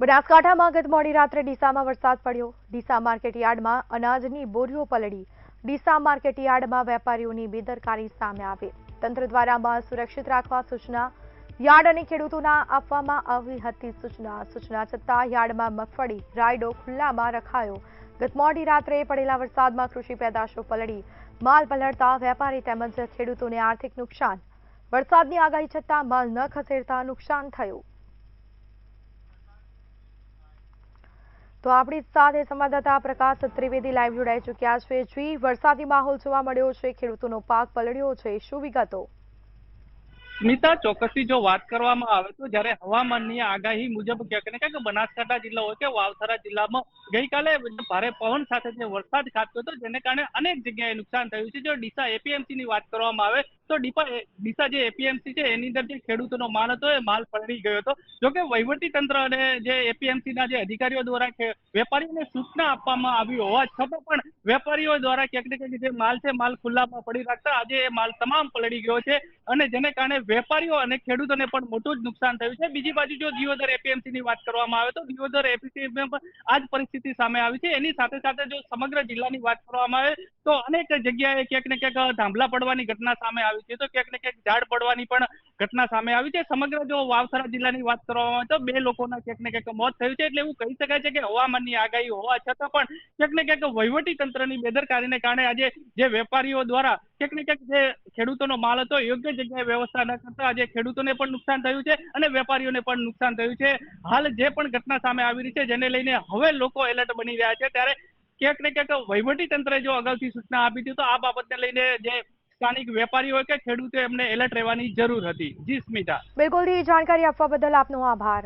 બનાસકાંઠામાં ગત મોડી રાત્રે ડીસામાં વરસાદ પડ્યો। ડીસા માર્કેટયાર્ડમાં અનાજની બોરીઓ પલળી। ડીસા માર્કેટયાર્ડમાં વેપારીઓની બેદરકારી સામે આવી। તંત્ર દ્વારા માલ સુરક્ષિત રાખવા સૂચના યાર્ડ અને ખેડૂતોને આપવામાં આવી હતી। સૂચના છતાં યાર્ડમાં મગફળી રાયડો ખુલ્લામાં રખાયો। ગત મોડી રાત્રે પડેલા વરસાદમાં કૃષિ પેદાશો પલળી। માલ પલળતા વેપારી તેમજ ખેડૂતોને આર્થિક નુકસાન। વરસાદની આગાહી છતાં માલ ન ખસેડતા નુકસાન થયું। તો આપણી સાથે સંવાદદાતા પ્રકાશ ત્રિવેદી લાઈવ જોડાઈ ચૂક્યા છે। જી, વરસાદી માહોલ જોવા મળ્યો છે, ખેડૂતોનો પાક પલળ્યો છે, શું વિગતો? સ્મિતા, ચોક્કસથી જો વાત કરવામાં આવે તો જ્યારે હવામાનની આગાહી મુજબ ક્યાંક ને ક્યાંક બનાસકાંઠા જિલ્લો હોય કે વાવથરા જિલ્લામાં ગઈકાલે ભારે પવન સાથે જે વરસાદ ખાબક્યો હતો, જેને કારણે અનેક જગ્યાએ નુકસાન થયું છે। જો ડીસા એપીએમસી ની વાત કરવામાં આવે તો ડીસા જે એપીએમસી છે એની અંદર જે ખેડૂતોનો માલ હતો એ માલ પલળી ગયો હતો। જોકે વહીવટી તંત્ર અને જે એપીએમસી ના જે અધિકારીઓ દ્વારા વેપારીઓને સૂચના આપવામાં આવી હોવા છતાં પણ વેપારીઓ દ્વારા ક્યાંક ને ક્યાંક જે માલ છે માલ ખુલ્લામાં પડી રાખતા આજે એ માલ તમામ પલળી ગયો છે અને જેને કારણે વેપારીઓ અને ખેડૂતોને પણ મોટું જ નુકસાન થયું છે। બીજી બાજુ જો દિયોદર એપીએમસી ની વાત કરવામાં આવે તો દિયોદર એપીએમસીમાં પણ આ જ પરિસ્થિતિ સામે આવી છે। એની સાથે સાથે જો સમગ્ર જિલ્લાની વાત કરવામાં આવે તો અનેક જગ્યાએ ક્યાંક ને ક્યાંક થાંભલા પડવાની ઘટના સામે આવી છે, તો ક્યાંક ને ક્યાંક ઝાડ પડવાની પણ ઘટના સામે આવી છે। સમગ્ર જો વાવથરા જિલ્લાની વાત કરવામાં આવે તો 2 લોકોના ક્યાંક ને ક્યાંક મોત થયું છે। એટલે એવું કહી શકાય છે કે હવામાનની આગાહી હોવા છતાં પણ ક્યાંક ને ક્યાંક વહીવટી તંત્રની બેદરકારીને કારણે આજે જે વેપારીઓ દ્વારા ક્યાંક ને ક્યાંક જે ખેડૂતોનો માલ હતો યોગ્ય જગ્યાએ વ્યવસ્થા ન કરતા આજે ખેડૂતોને પણ નુકસાન થયું છે અને વેપારીઓને પણ નુકસાન થયું છે। હાલ જે પણ ઘટના સામે આવી રહી છે જેને લઈને હવે લોકો એલર્ટ બની રહ્યા છે, ત્યારે ક્યાંક ને ક્યાંક વહીવટી તંત્રે જો અગાઉથી સૂચના આપી હતી તો આ બાબતને લઈને જે સ્થાનિક વેપારીઓ હોય કે ખેડૂતો એમને એલર્ટ રહેવાની જરૂર હતી। જી સ્મિતા। બિલકુલ, જાણકારી આપવા બદલ આપનો આભાર।